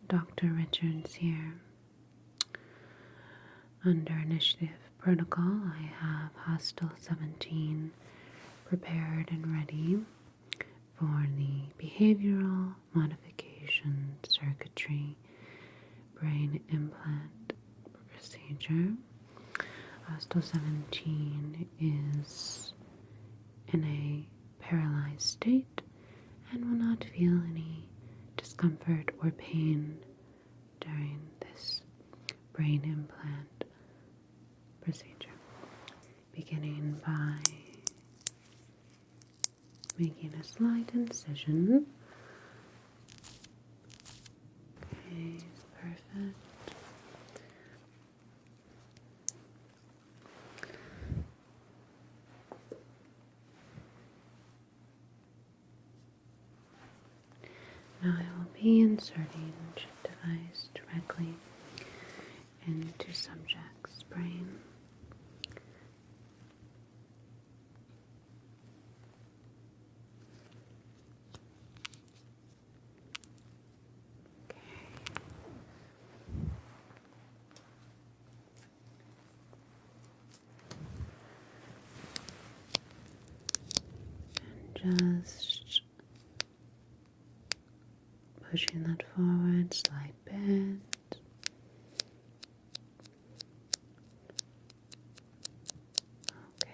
Dr. Richards here. Under initiative protocol, I have Hostile 17 prepared and ready for the behavioral modification circuitry brain implant procedure. Hostile 17 is in a paralyzed state and will not feel any discomfort or pain during this brain implant procedure. Beginning by making a slight incision. Okay, perfect. Now I will be inserting the chip device directly into subject's brain. And just pushing that forward, slight bend. Okay.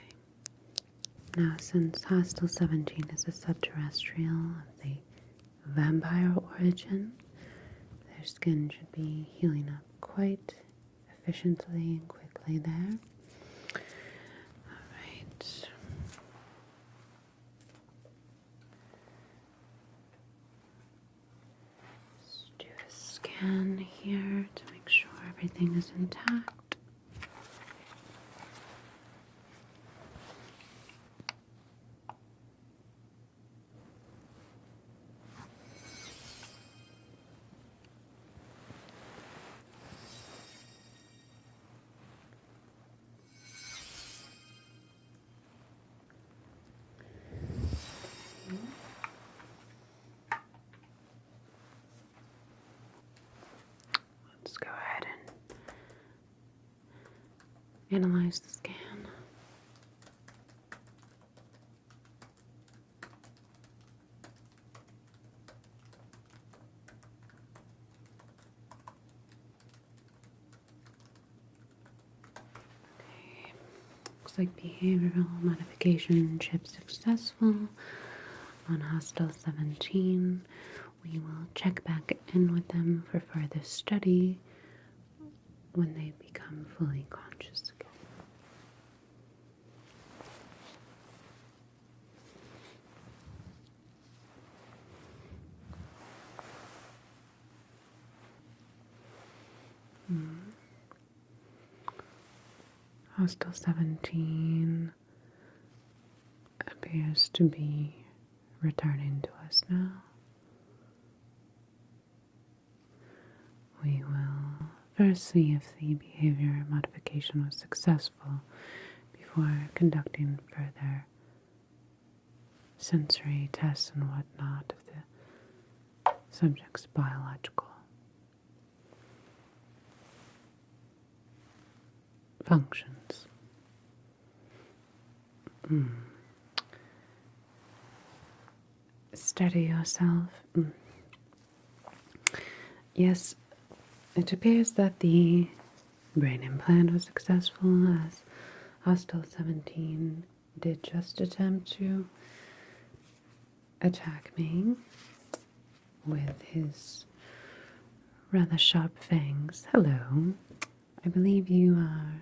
Now, since Hostile 17 is a subterrestrial of the vampire origin, their skin should be healing up quite efficiently and quickly there. Alright. Let's do a scan here to make sure everything is intact. Let's go ahead and analyze the scan. Okay. Looks like behavioral modification chip successful on Hostile 17. We will check back in with them for further study when they become fully conscious again. Hostile 17 appears to be returning to us now. We will first see if the behavior modification was successful before conducting further sensory tests and whatnot of the subject's biological functions. Steady yourself. Yes, it appears that the brain implant was successful, as Hostile 17 did just attempt to attack me with his rather sharp fangs. Hello. I believe you are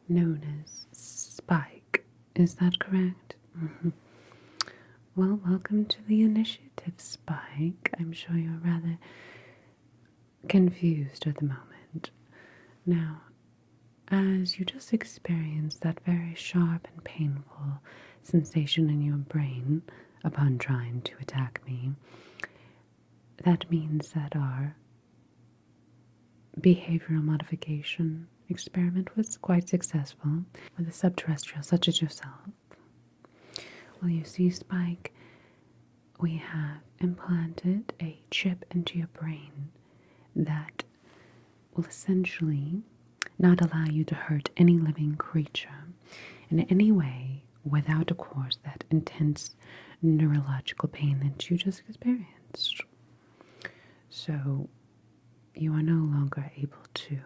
known as Spike. Is that correct? Well, welcome to the initiative, Spike. I'm sure you're rather confused at the moment. Now, as you just experienced that very sharp and painful sensation in your brain upon trying to attack me, that means that our behavioral modification experiment was quite successful with a subterrestrial such as yourself. Well, you see, Spike, we have implanted a chip into your brain that will essentially not allow you to hurt any living creature in any way without, of course, that intense neurological pain that you just experienced. So you are no longer able to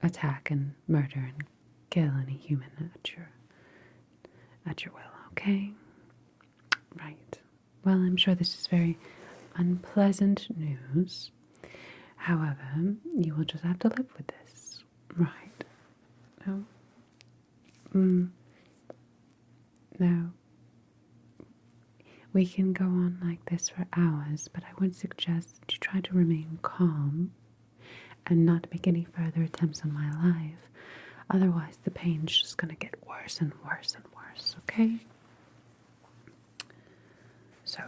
attack and murder and kill any human at your will, okay? Right. Well, I'm sure this is very unpleasant news. However, you will just have to live with this. Right. No? No. We can go on like this for hours, but I would suggest that you try to remain calm and not make any further attempts on my life. Otherwise, the pain's just going to get worse and worse and worse, okay? So,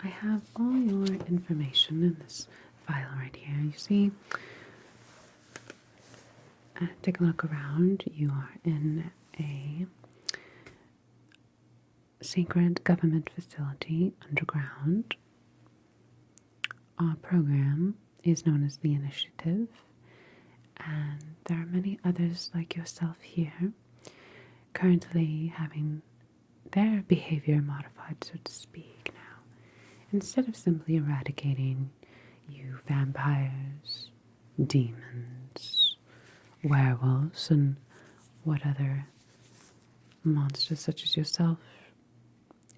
I have all your information in this file right here. You see, take a look around. You are in a secret government facility underground. Our program is known as the Initiative, and there are many others like yourself here currently having their behavior modified, so to speak, now. Instead of simply eradicating you vampires, demons, werewolves, and what other monsters such as yourself,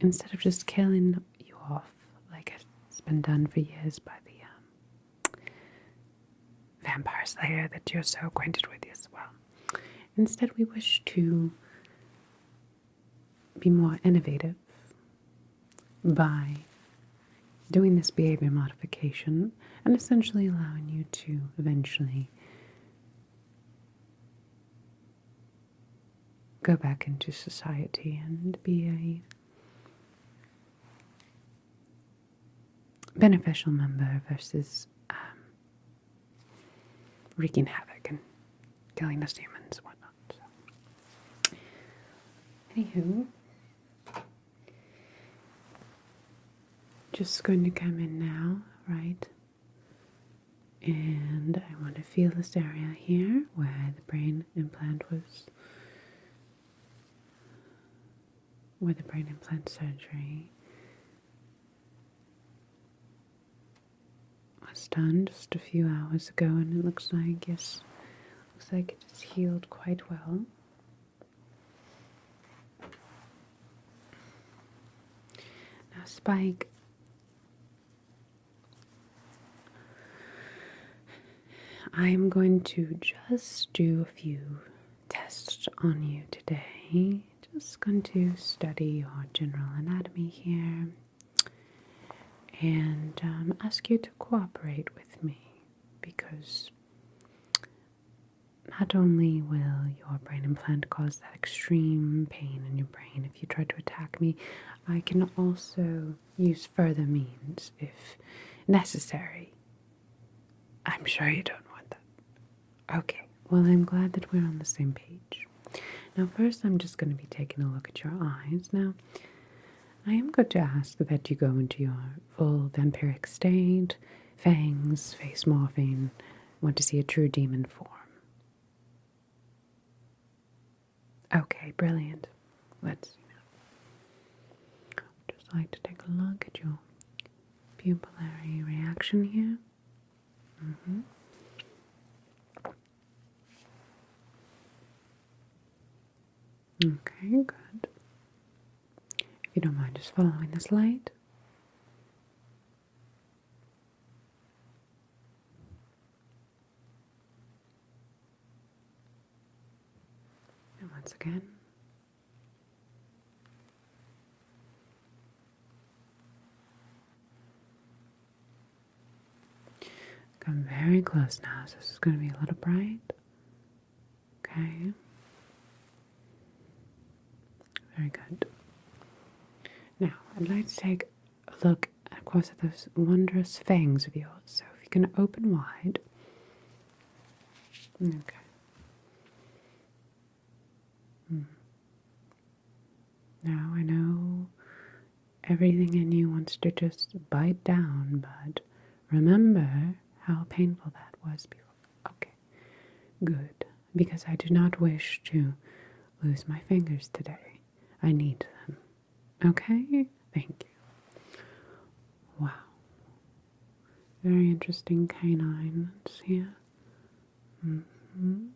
instead of just killing you off like it's been done for years by the Vampire Slayer that you're so acquainted with as well. Instead, we wish to be more innovative by doing this behavior modification and essentially allowing you to eventually go back into society and be a beneficial member versus wreaking havoc and killing us humans and whatnot. So. Anywho, just going to come in now, right? And I want to feel this area here where the brain implant was, where the brain implant surgery was done just a few hours ago, and it looks like, yes, looks like it is healed quite well. Now, Spike, I am going to just do a few tests on you today. Just going to study your general anatomy here and ask you to cooperate with me, because not only will your brain implant cause that extreme pain in your brain if you try to attack me, I can also use further means if necessary. I'm sure you don't want that. Okay, well, I'm glad that we're on the same page. Now, first, I'm just going to be taking a look at your eyes. Now, I am going to ask that you go into your full vampiric state, fangs, face morphing, want to see a true demon form. Okay, brilliant. Let's see now. Just like to take a look at your pupillary reaction here. Okay, good. If you don't mind just following this light. And once again. Come very close now, so this is going to be a little bright. Okay. Very good. Now, I'd like to take a look, of course, at those wondrous fangs of yours. So if you can open wide. Okay. Now, I know everything in you wants to just bite down, but remember how painful that was before. Okay, good. Because I do not wish to lose my fingers today. I need them. Okay? Thank you. Wow. Very interesting canines here. Mm-hmm.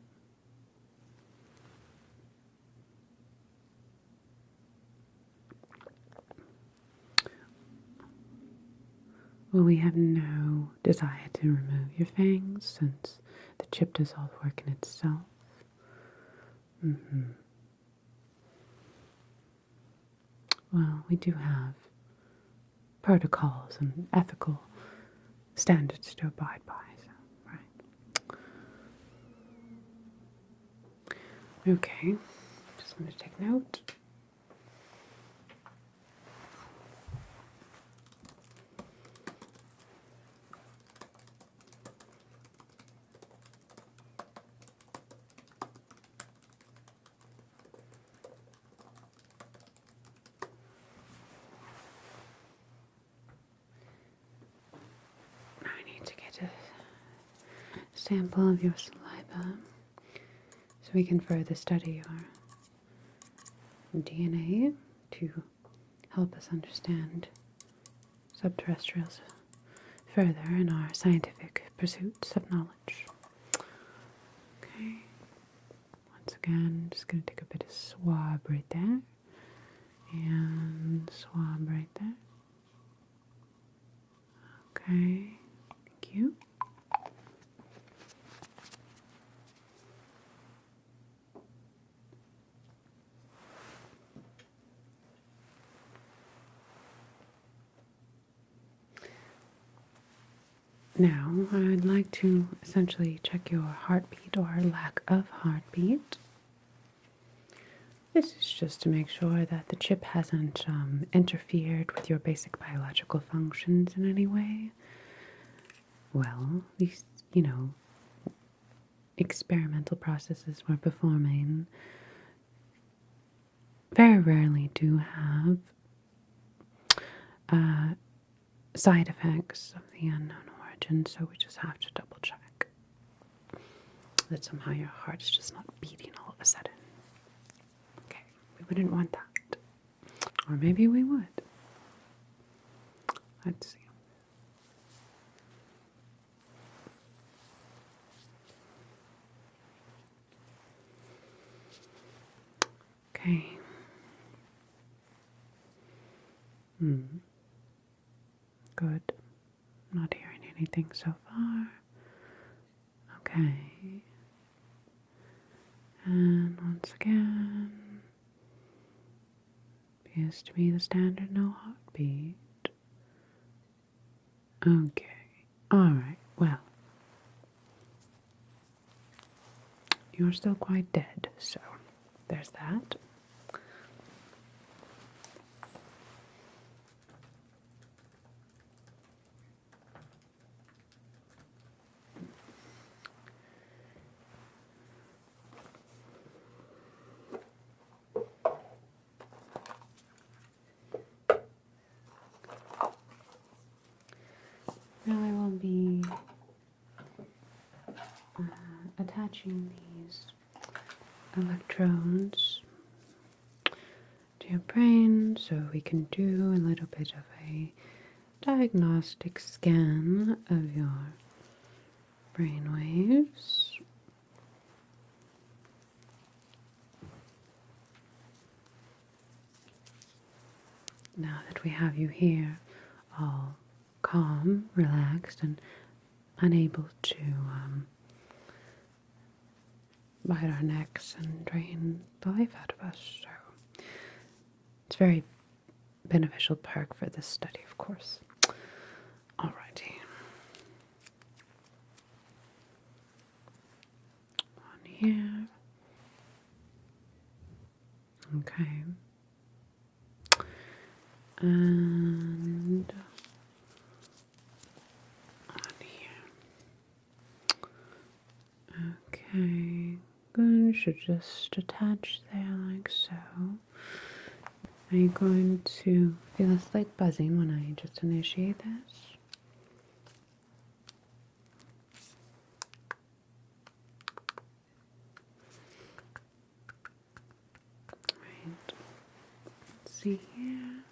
Well, we have no desire to remove your fangs since the chip does all the work in itself. Well, we do have protocols and ethical standards to abide by, so, right. Okay, just want to take note. I need to get a sample of your saliva so we can further study your DNA to help us understand subterrestrials further in our scientific pursuits of knowledge. Okay. Once again, just going to take a bit of swab right there. And swab right there. Okay. Thank you. Now, I'd like to essentially check your heartbeat or lack of heartbeat. This is just to make sure that the chip hasn't interfered with your basic biological functions in any way. Well, these, experimental processes we're performing very rarely do have side effects of the unknown origin, so we just have to double check that somehow your heart's just not beating all of a sudden. Okay, we wouldn't want that. Or maybe we would. Let's see. Okay. Good. Not hearing anything so far. Okay. And once again, appears to be the standard no heartbeat. Okay. Alright, well. You're still quite dead, so there's that. Now I will be attaching these electrodes to your brain so we can do a little bit of a diagnostic scan of your brain waves. Now that we have you here all calm, relaxed, and unable to bite our necks and drain the life out of us. So it's a very beneficial perk for this study, of course. Alrighty. On here. Okay. And on here. Okay, good. Should just attach there like so. Are you going to feel a slight buzzing when I just initiate this? Right. Let's see here.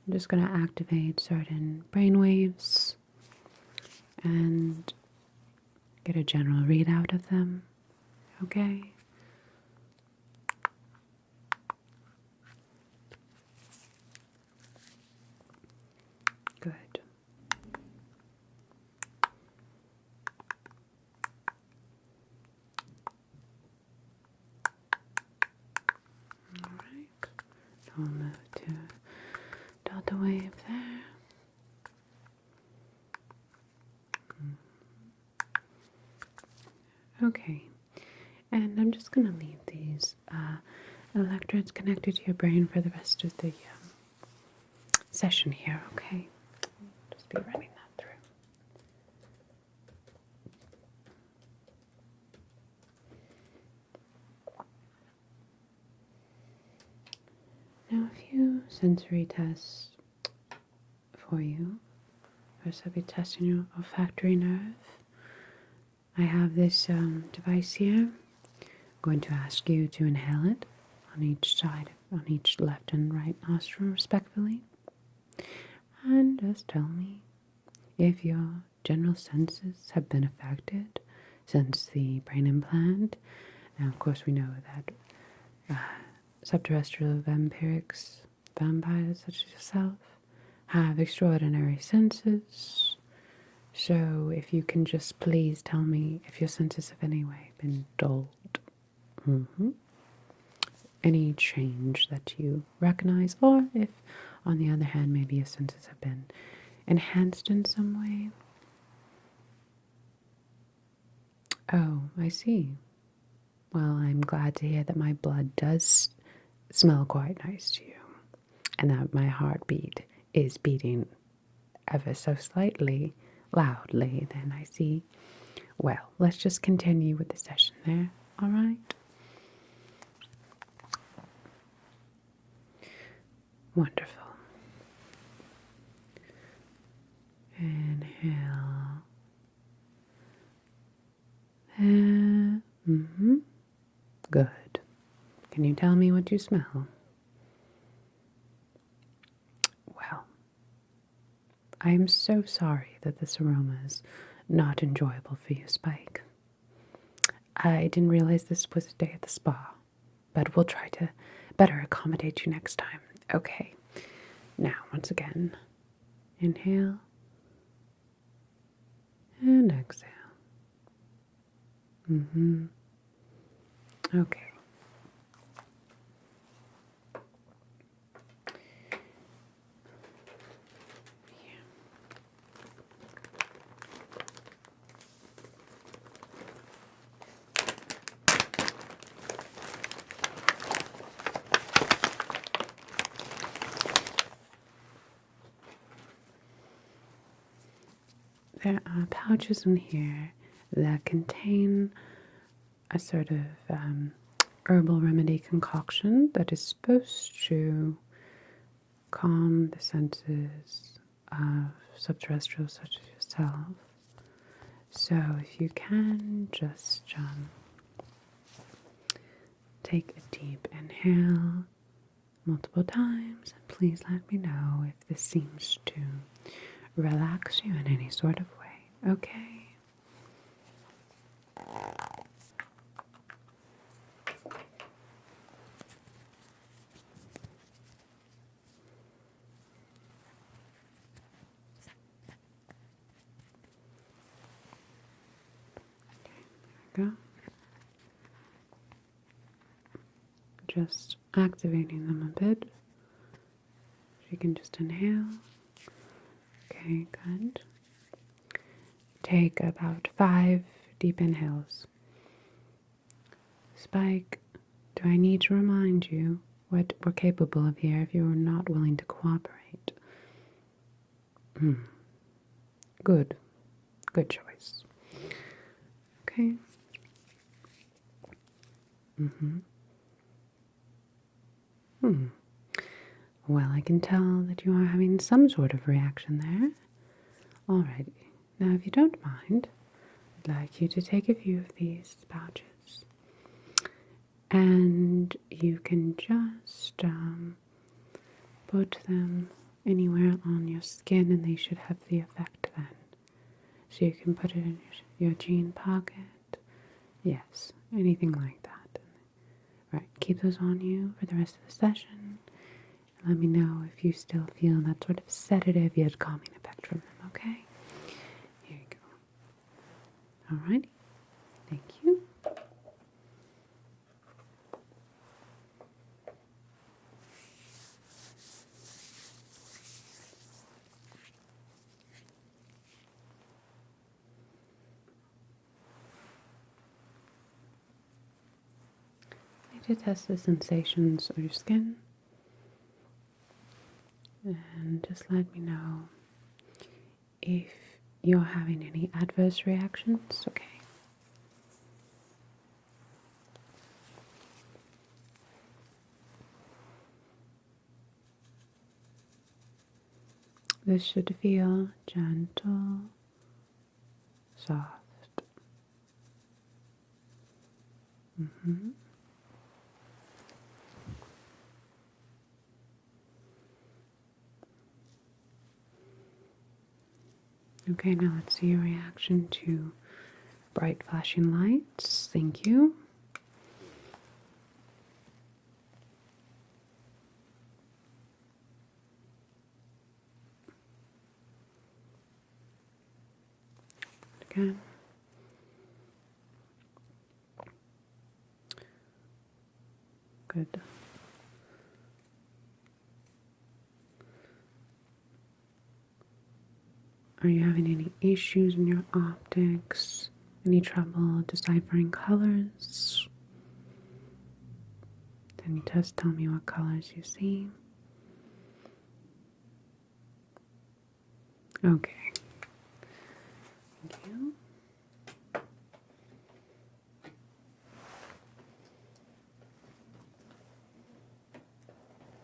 I'm just going to activate certain brain waves and get a general readout of them. Okay? Good. All right. I'll move to delta wave there. Okay. And I'm just going to leave these electrodes connected to your brain for the rest of the session here, okay? Just be running that through. Now a few sensory tests for you. First I'll be testing your olfactory nerve. I have this device here. I'm going to ask you to inhale it on each side, on each left and right nostril respectively. And just tell me if your general senses have been affected since the brain implant. Now, of course, we know that subterrestrial vampires such as yourself have extraordinary senses. So if you can just please tell me if your senses have in any way been dulled. Any change that you recognize, or if, on the other hand, maybe your senses have been enhanced in some way. Oh, I see. Well, I'm glad to hear that my blood does smell quite nice to you, and that my heartbeat is beating ever so slightly loudly. Then I see. Well, let's just continue with the session there, all right? Wonderful. Inhale. Good. Can you tell me what you smell? Well, I am so sorry that this aroma is not enjoyable for you, Spike. I didn't realize this was a day at the spa, but we'll try to better accommodate you next time. Okay. Now, once again, inhale and exhale. Okay. There are pouches in here that contain a sort of herbal remedy concoction that is supposed to calm the senses of subterrestrials such as yourself. So if you can just take a deep inhale multiple times, and please let me know if this seems to relax you in any sort of way, okay? Go. Just activating them a bit. You can just inhale. Okay, good. Take about 5 deep inhales. Spike, do I need to remind you what we're capable of here if you are not willing to cooperate? Good. Good choice. Okay. Well, I can tell that you are having some sort of reaction there. Alrighty. Now, if you don't mind, I'd like you to take a few of these pouches. And you can just put them anywhere on your skin and they should have the effect then. So you can put it in your jean pocket. Yes, anything like that. Right, keep those on you for the rest of the session. Let me know if you still feel that sort of sedative yet calming effect from them, okay? Here you go. Alrighty. Thank you. To test the sensations of your skin, and just let me know if you're having any adverse reactions. Okay. This should feel gentle, soft. Okay, now let's see your reaction to bright flashing lights. Thank you. Again. Good. Are you having any issues in your optics? Any trouble deciphering colors? Can you just tell me what colors you see? Okay. Thank you.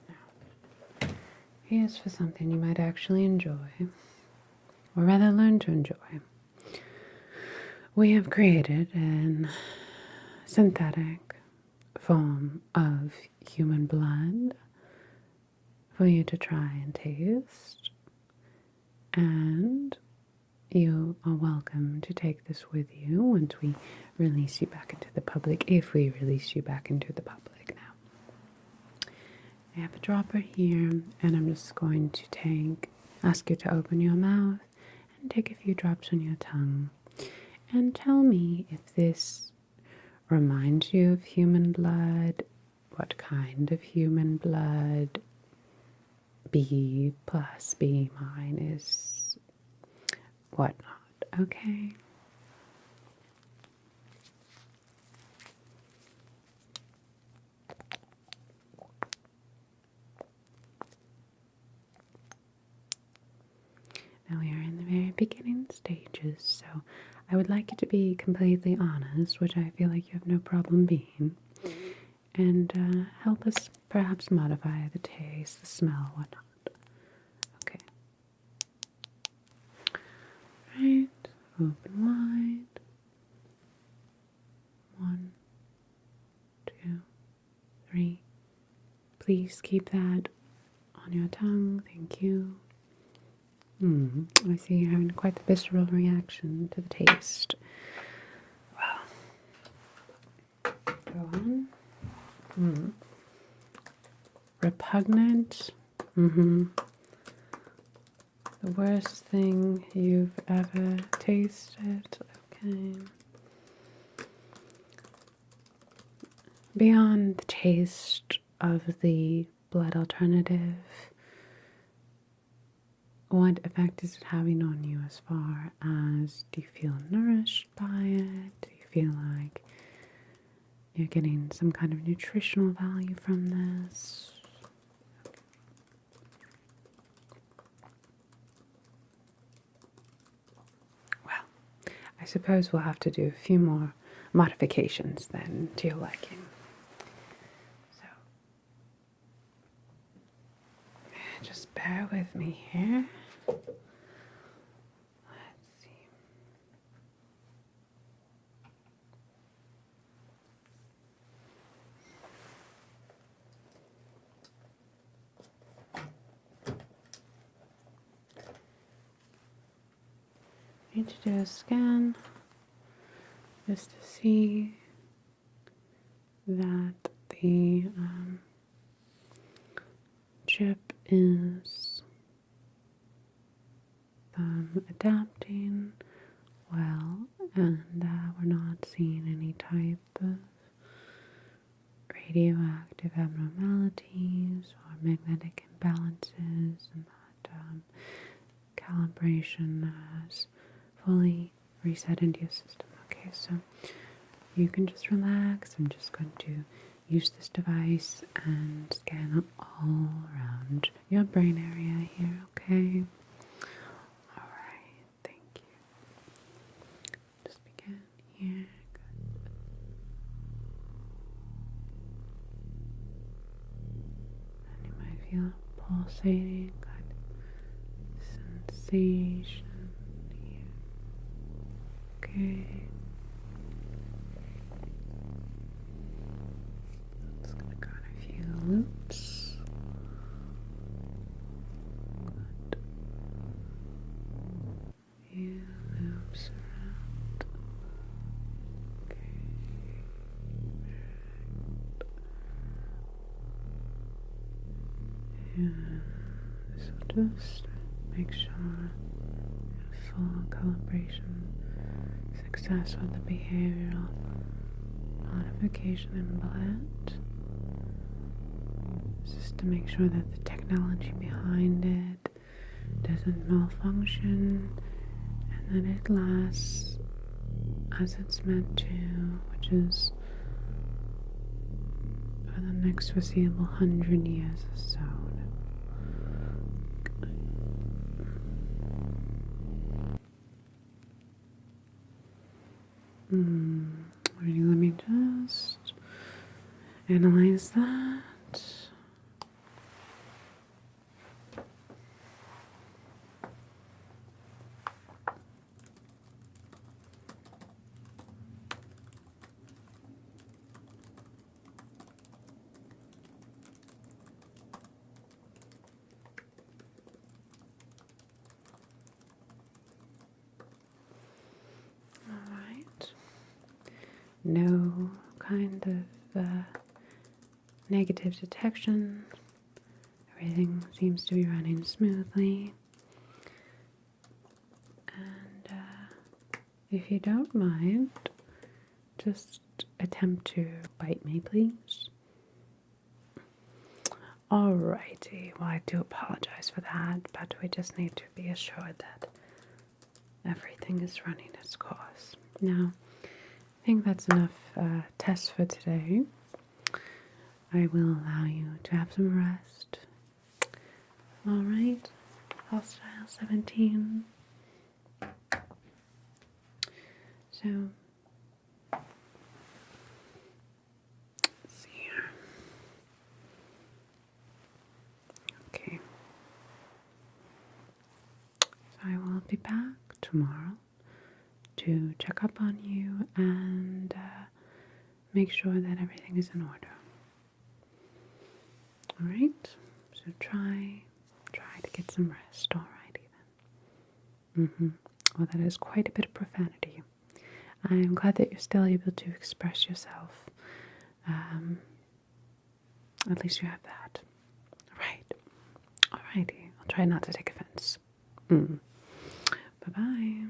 Now, here's for something you might actually enjoy, or rather learn to enjoy. We have created an synthetic form of human blood for you to try and taste, and you are welcome to take this with you once we release you back into the public, if we release you back into the public. Now, I have a dropper here, and I'm just going to ask you to open your mouth and take a few drops on your tongue, and tell me if this reminds you of human blood, what kind of human blood. B plus B minus whatnot, okay? Now we are in the very beginning stages, so I would like you to be completely honest, which I feel like you have no problem being, and help us perhaps modify the taste, the smell, whatnot. Okay. Right, open wide. 1, 2, 3. Please keep that on your tongue. Thank you. I see you're having quite the visceral reaction to the taste. Well, go on. Repugnant. The worst thing you've ever tasted. Okay. Beyond the taste of the blood alternative, what effect is it having on you as far as, do you feel nourished by it? Do you feel like you're getting some kind of nutritional value from this? Well, I suppose we'll have to do a few more modifications then to your liking. So, just bear with me here. Let's see. Need to do a scan just to see that the chip is adapting well, and we're not seeing any type of radioactive abnormalities or magnetic imbalances, and that calibration has fully reset into your system. Okay, so you can just relax. I'm just going to use this device and scan all around your brain area here, okay? Alright, thank you. Just begin here. Good. And you might feel pulsating kind of sensation here. Okay. Loops. Good. Few loops around. Okay. And so just make sure full calibration success with the behavioral modification implant. Just to make sure that the technology behind it doesn't malfunction and that it lasts as it's meant to, which is for the next foreseeable 100 years or so. Ready, let me just analyze that. No kind of negative detection. Everything seems to be running smoothly. And if you don't mind, just attempt to bite me, please. Alrighty, well, I do apologize for that, but we just need to be assured that everything is running its course. Now, I think that's enough tests for today. I will allow you to have some rest. Alright, Hostile 17. So, let's see here. Okay. So I will be back tomorrow to check up on you and make sure that everything is in order. Alright, so try to get some rest. Alrighty then. Well, that is quite a bit of profanity. I'm glad that you're still able to express yourself. At least you have that. Right. Alrighty, I'll try not to take offense. Bye-bye.